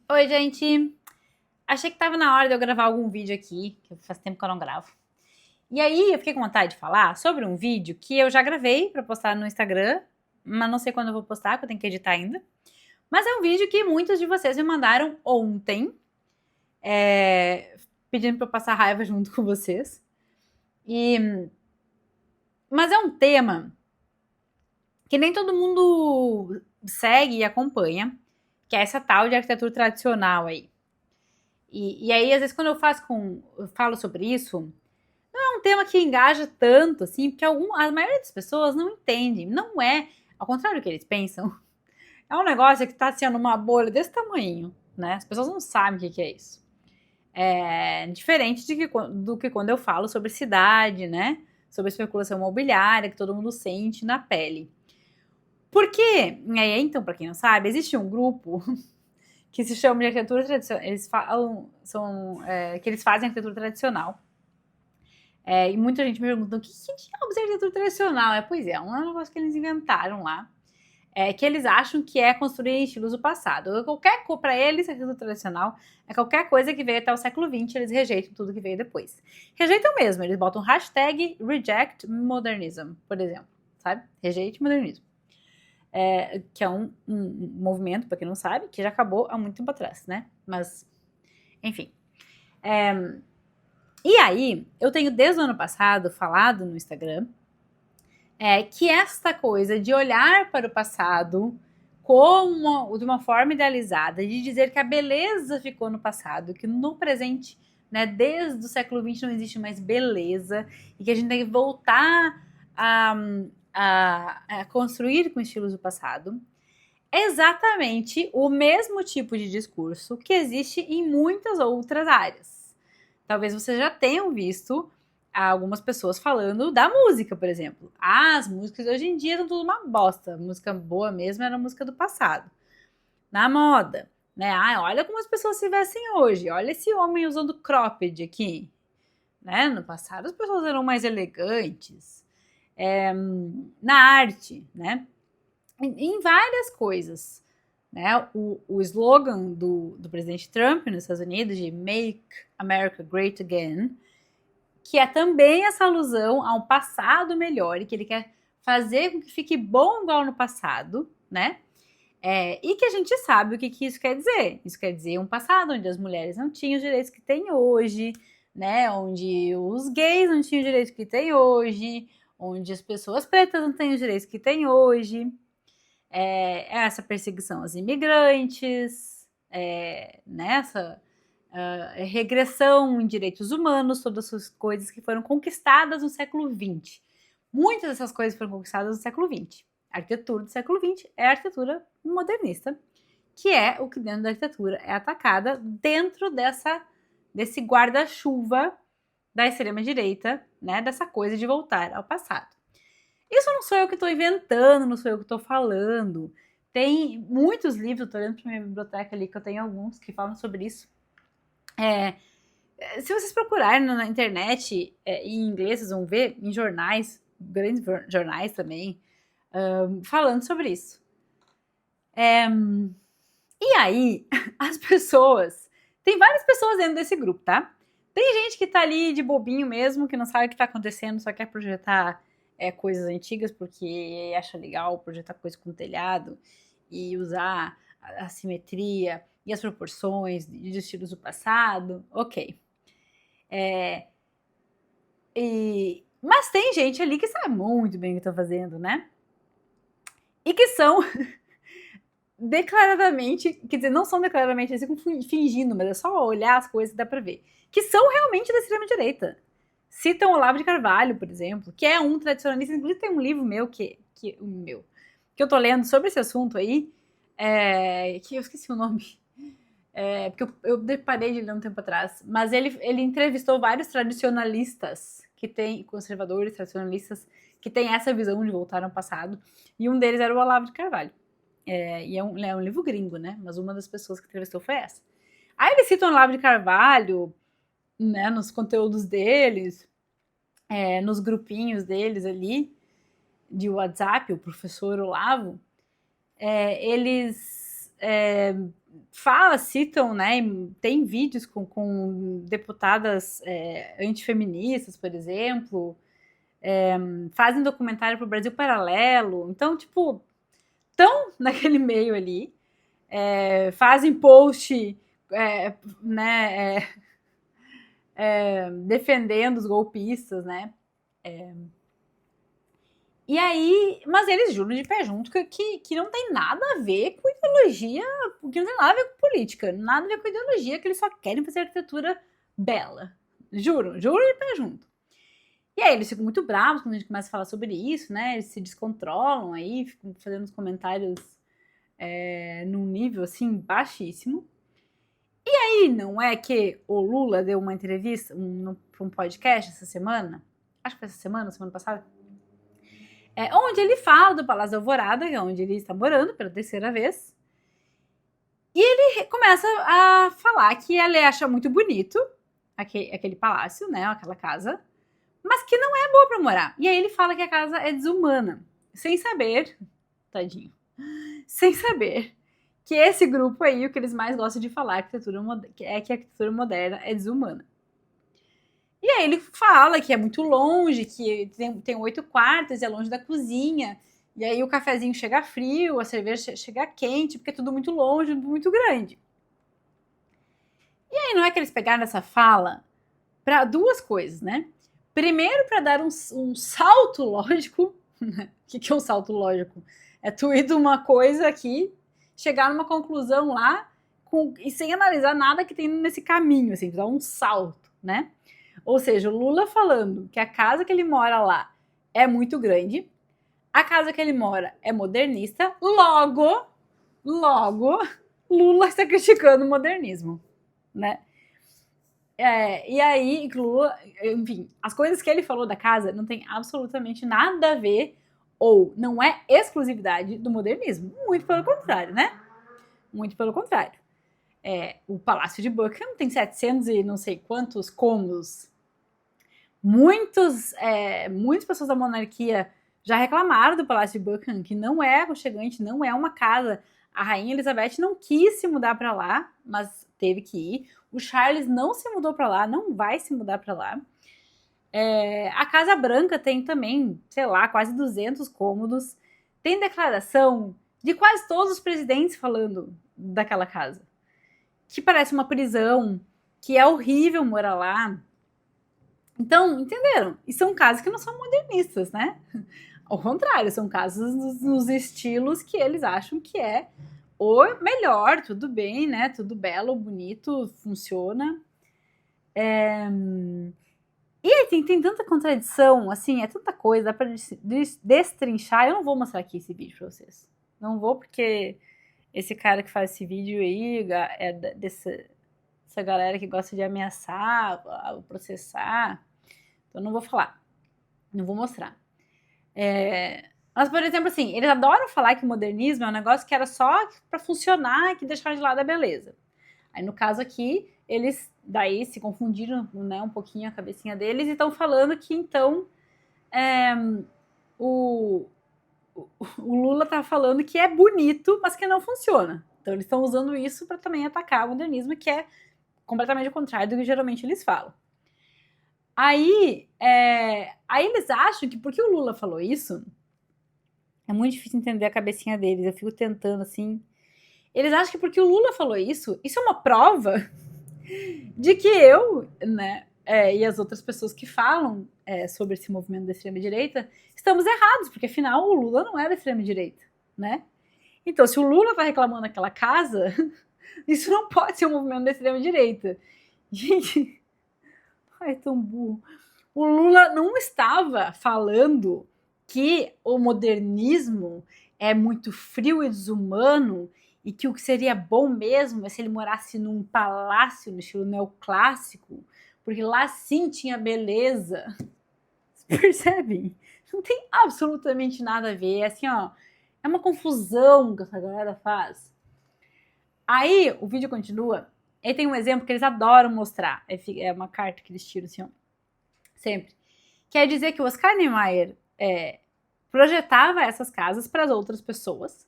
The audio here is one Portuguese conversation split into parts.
Oi, gente! Achei que tava na hora de eu gravar algum vídeo aqui, que faz tempo que eu não gravo. E aí, eu fiquei com vontade de falar sobre um vídeo que eu já gravei pra postar no Instagram, mas não sei quando eu vou postar, porque eu tenho que editar ainda. Mas é um vídeo que muitos de vocês me mandaram ontem, pedindo pra eu passar raiva junto com vocês. E, mas é um tema que nem todo mundo segue e acompanha, que é essa tal de arquitetura tradicional aí. E aí, às vezes, quando eu falo sobre isso, é um tema que engaja tanto, assim, porque a maioria das pessoas não entende. Não é, ao contrário do que eles pensam, é um negócio que está sendo uma bolha desse tamanho, né? As pessoas não sabem o que é isso. É diferente do que quando eu falo sobre cidade, né? Sobre especulação imobiliária, que todo mundo sente na pele. Porque, então, para quem não sabe, existe um grupo que se chama de arquitetura tradicional. Eles falam, que eles fazem arquitetura tradicional. E muita gente me pergunta, o que diabos é arquitetura tradicional? Pois é um negócio que eles inventaram lá. Que eles acham que é construir em estilos do passado. Para eles, arquitetura tradicional é qualquer coisa que veio até o século XX, eles rejeitam tudo que veio depois. Rejeitam mesmo, eles botam hashtag reject modernism, por exemplo, sabe? Rejeite modernismo. Que é um movimento, para quem não sabe, que já acabou há muito tempo atrás, né? Mas, enfim. E aí, eu tenho desde o ano passado falado no Instagram que esta coisa de olhar para o passado como de uma forma idealizada, de dizer que a beleza ficou no passado, que no presente, né, desde o século XX não existe mais beleza e que a gente tem que voltar a, a construir com estilos do passado. É exatamente o mesmo tipo de discurso que existe em muitas outras áreas. Talvez vocês já tenham visto algumas pessoas falando da música, por exemplo. As músicas hoje em dia são tudo uma bosta. A música boa mesmo era a música do passado. Na moda, né? Olha como as pessoas se vestem hoje. Olha esse homem usando cropped aqui. Né? No passado as pessoas eram mais elegantes. Na arte, né? Em várias coisas. Né? O slogan do presidente Trump nos Estados Unidos de Make America Great Again, que é também essa alusão a um passado melhor e que ele quer fazer com que fique bom igual no passado, né? E que a gente sabe o que isso quer dizer. Isso quer dizer um passado onde as mulheres não tinham os direitos que têm hoje, né? Onde os gays não tinham os direitos que têm hoje, onde as pessoas pretas não têm os direitos que têm hoje. Essa perseguição aos imigrantes, nessa regressão em direitos humanos, todas essas coisas que foram conquistadas no século XX. Muitas dessas coisas foram conquistadas no século XX. A arquitetura do século XX é a arquitetura modernista, que é o que dentro da arquitetura é atacada dentro desse guarda-chuva da extrema-direita, né, dessa coisa de voltar ao passado. Isso não sou eu que estou inventando, não sou eu que estou falando. Tem muitos livros, eu estou olhando para minha biblioteca ali, que eu tenho alguns que falam sobre isso. Se vocês procurarem na internet em inglês, vocês vão ver em jornais, grandes jornais também, falando sobre isso. E aí, as pessoas. Tem várias pessoas dentro desse grupo, tá? Tem gente que tá ali de bobinho mesmo, que não sabe o que tá acontecendo, só quer projetar coisas antigas porque acha legal projetar coisa com telhado e usar a simetria e as proporções de estilos do passado. Ok. Mas tem gente ali que sabe muito bem o que tá fazendo, né? E que são declaradamente, quer dizer, não são declaradamente, eles ficam fingindo, mas é só olhar as coisas que dá pra ver, que são realmente da extrema-direita. Citam Olavo de Carvalho, por exemplo, que é um tradicionalista, inclusive tem um livro meu que eu tô lendo sobre esse assunto aí, que eu esqueci o nome, porque eu parei de ler um tempo atrás, mas ele entrevistou vários tradicionalistas que tem, conservadores, tradicionalistas, que têm essa visão de voltar ao passado, e um deles era o Olavo de Carvalho. E é um livro gringo, né? Mas uma das pessoas que entrevistou foi essa. Aí eles citam o Olavo de Carvalho, né, nos conteúdos deles, nos grupinhos deles ali, de WhatsApp, o professor Olavo, eles citam, né, tem vídeos com deputadas antifeministas, por exemplo, fazem documentário para o Brasil Paralelo, então, tipo, estão naquele meio ali, fazem post, né, defendendo os golpistas, né, e aí, mas eles juram de pé junto que não tem nada a ver com ideologia, que não tem nada a ver com política, nada a ver com ideologia, que eles só querem fazer arquitetura bela. Juram de pé junto. E aí eles ficam muito bravos quando a gente começa a falar sobre isso, né? Eles se descontrolam aí, ficam fazendo os comentários num nível assim baixíssimo. E aí, não é que o Lula deu uma entrevista para um podcast essa semana? Acho que foi essa semana passada. Onde ele fala do Palácio da Alvorada, onde ele está morando pela terceira vez. E ele começa a falar que ele acha muito bonito aquele palácio, né, aquela casa, mas que não é boa para morar. E aí ele fala que a casa é desumana, sem saber, tadinho, sem saber que esse grupo aí, o que eles mais gostam de falar, que a arquitetura moderna é desumana. E aí ele fala que é muito longe, que tem 8 quartos, é longe da cozinha. E aí o cafezinho chega frio, a cerveja chega quente, porque é tudo muito longe, tudo muito grande. E aí não é que eles pegaram essa fala para duas coisas, né? Primeiro, para dar um salto lógico. O que é um salto lógico? É tu ir de uma coisa aqui, chegar numa conclusão lá, e sem analisar nada que tem nesse caminho, assim, dar um salto, né? Ou seja, o Lula falando que a casa que ele mora lá é muito grande, a casa que ele mora é modernista, logo, Lula está criticando o modernismo, né? E aí, Lula, enfim, as coisas que ele falou da casa não tem absolutamente nada a ver, ou não é exclusividade do modernismo. Muito pelo contrário, né? Muito pelo contrário. O Palácio de Buckingham tem 700 e não sei quantos cômodos. Muitas pessoas da monarquia já reclamaram do Palácio de Buckingham, que não é aconchegante, não é uma casa. A Rainha Elizabeth não quis se mudar para lá, mas teve que ir. O Charles não se mudou para lá, não vai se mudar para lá. A Casa Branca tem também, sei lá, quase 200 cômodos. Tem declaração de quase todos os presidentes falando daquela casa. Que parece uma prisão, que é horrível morar lá. Então, entenderam? E são casas que não são modernistas, né? Ao contrário, são casas nos estilos que eles acham que é o melhor, tudo bem, né? Tudo belo, bonito, funciona. E aí tem tanta contradição, assim, é tanta coisa, dá pra destrinchar. Eu não vou mostrar aqui esse vídeo pra vocês. Não vou, porque esse cara que faz esse vídeo aí é dessa galera que gosta de ameaçar, processar. Então não vou falar, não vou mostrar. Mas, por exemplo, assim, eles adoram falar que o modernismo é um negócio que era só para funcionar e que deixaram de lado a beleza. Aí, no caso aqui, eles daí se confundiram, né, um pouquinho a cabecinha deles e estão falando que, então, o Lula tá falando que é bonito, mas que não funciona. Então, eles estão usando isso para também atacar o modernismo, que é completamente o contrário do que geralmente eles falam. Aí eles acham que porque o Lula falou isso, é muito difícil entender a cabecinha deles, eu fico tentando, assim. Eles acham que porque o Lula falou isso é uma prova de que eu, né, e as outras pessoas que falam sobre esse movimento da extrema-direita estamos errados, porque afinal o Lula não é da extrema-direita, né? Então, se o Lula tá reclamando daquela casa, isso não pode ser um movimento da extrema-direita. Gente, é tão burro. O Lula não estava falando que o modernismo é muito frio e desumano e que o que seria bom mesmo é se ele morasse num palácio no estilo neoclássico, porque lá sim tinha beleza. Vocês percebem? Não tem absolutamente nada a ver. É assim, ó, é uma confusão que essa galera faz. Aí o vídeo continua. E tem um exemplo que eles adoram mostrar. É uma carta que eles tiram assim, ó, sempre. Quer dizer que o Oscar Niemeyer projetava essas casas para as outras pessoas,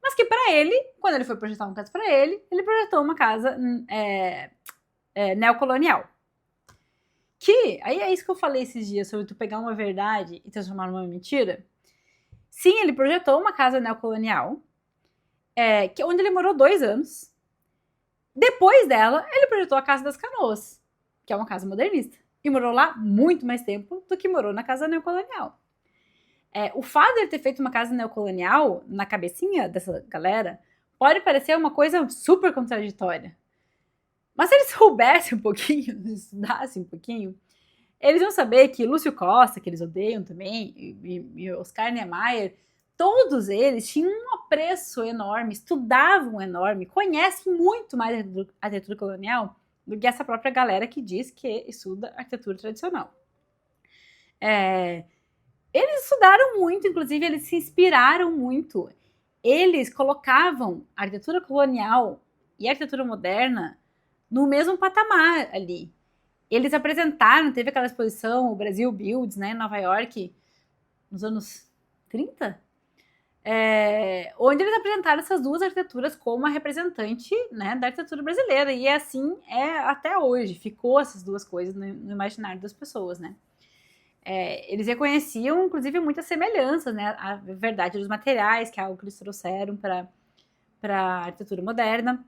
Mas que para ele, quando ele foi projetar uma casa para ele projetou uma casa neocolonial. Que, aí é isso que eu falei esses dias, sobre tu pegar uma verdade e transformar numa mentira. Sim, ele projetou uma casa neocolonial, onde ele morou 2 anos. Depois dela, ele projetou a Casa das Canoas, que é uma casa modernista. E morou lá muito mais tempo do que morou na casa neocolonial. O fato de ele ter feito uma casa neocolonial, na cabecinha dessa galera, pode parecer uma coisa super contraditória. Mas se eles soubessem um pouquinho, estudassem um pouquinho, eles vão saber que Lúcio Costa, que eles odeiam também, e Oscar Niemeyer, todos eles tinham um apreço enorme, estudavam enorme, conhecem muito mais a arquitetura colonial do que essa própria galera que diz que estuda arquitetura tradicional. Eles estudaram muito, inclusive eles se inspiraram muito. Eles colocavam a arquitetura colonial e a arquitetura moderna no mesmo patamar ali. Eles apresentaram, teve aquela exposição, o Brasil Builds, né, em Nova York, nos anos 30, onde eles apresentaram essas duas arquiteturas como a representante, né, da arquitetura brasileira. E assim até hoje, ficou essas duas coisas no imaginário das pessoas, né. Eles reconheciam, inclusive, muitas semelhanças, né, a verdade dos materiais, que é algo que eles trouxeram para a arquitetura moderna.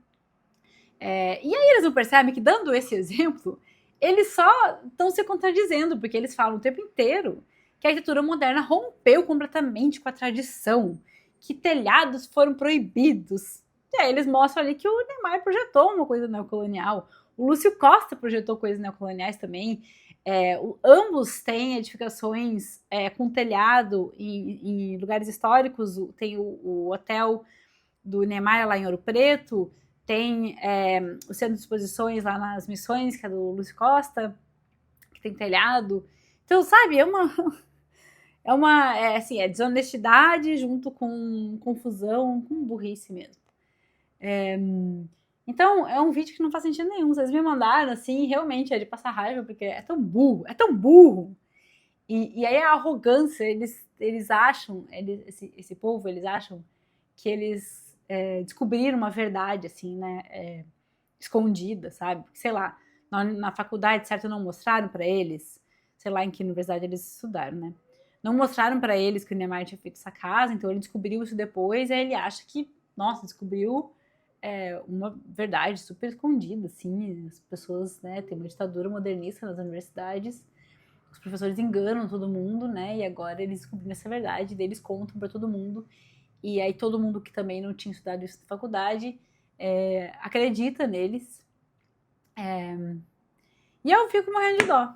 E aí eles não percebem que, dando esse exemplo, eles só estão se contradizendo, porque eles falam o tempo inteiro que a arquitetura moderna rompeu completamente com a tradição, que telhados foram proibidos. E aí eles mostram ali que o Niemeyer projetou uma coisa neocolonial, o Lúcio Costa projetou coisas neocoloniais também. Ambos têm edificações com telhado em lugares históricos. Tem o hotel do Niemeyer lá em Ouro Preto, tem o centro de exposições lá nas Missões, que é do Lúcio Costa, que tem telhado. Então, sabe, é desonestidade junto com confusão, com burrice mesmo. Então, é um vídeo que não faz sentido nenhum. Vocês me mandaram, assim, realmente é de passar raiva, porque é tão burro, é tão burro. E aí a arrogância, eles acham, esse povo, eles acham que eles descobriram uma verdade, assim, né, escondida, sabe? Sei lá, na faculdade, certo, não mostraram para eles, sei lá em que universidade eles estudaram, né? Não mostraram para eles que o Niemeyer tinha feito essa casa, então ele descobriu isso depois, e aí ele acha que, nossa, descobriu uma verdade super escondida, assim, as pessoas, né, tem uma ditadura modernista nas universidades, os professores enganam todo mundo, né, e agora eles descobriram essa verdade, daí eles contam para todo mundo, e aí todo mundo que também não tinha estudado isso na faculdade acredita neles, e eu fico morrendo de dó.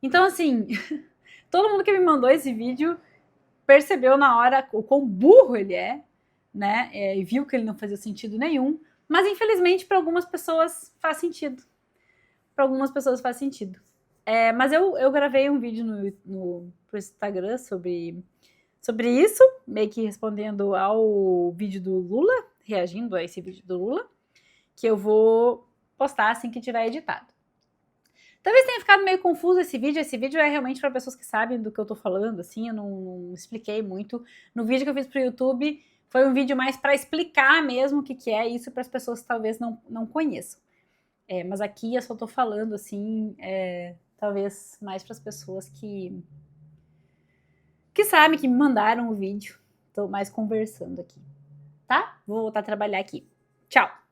Então, assim, todo mundo que me mandou esse vídeo percebeu na hora o quão burro ele é, né? E viu que ele não fazia sentido nenhum. Mas, infelizmente, para algumas pessoas faz sentido. Para algumas pessoas faz sentido. Mas eu gravei um vídeo pro Instagram sobre isso, meio que respondendo ao vídeo do Lula, reagindo a esse vídeo do Lula, que eu vou postar assim que tiver editado. Talvez tenha ficado meio confuso esse vídeo. Esse vídeo é realmente para pessoas que sabem do que eu tô falando, assim, eu não expliquei muito. No vídeo que eu fiz pro YouTube, foi um vídeo mais para explicar mesmo o que é isso para as pessoas que talvez não conheçam. Mas aqui eu só tô falando, assim, talvez mais para as pessoas que sabem, que me mandaram o vídeo. Tô mais conversando aqui, tá? Vou voltar a trabalhar aqui. Tchau!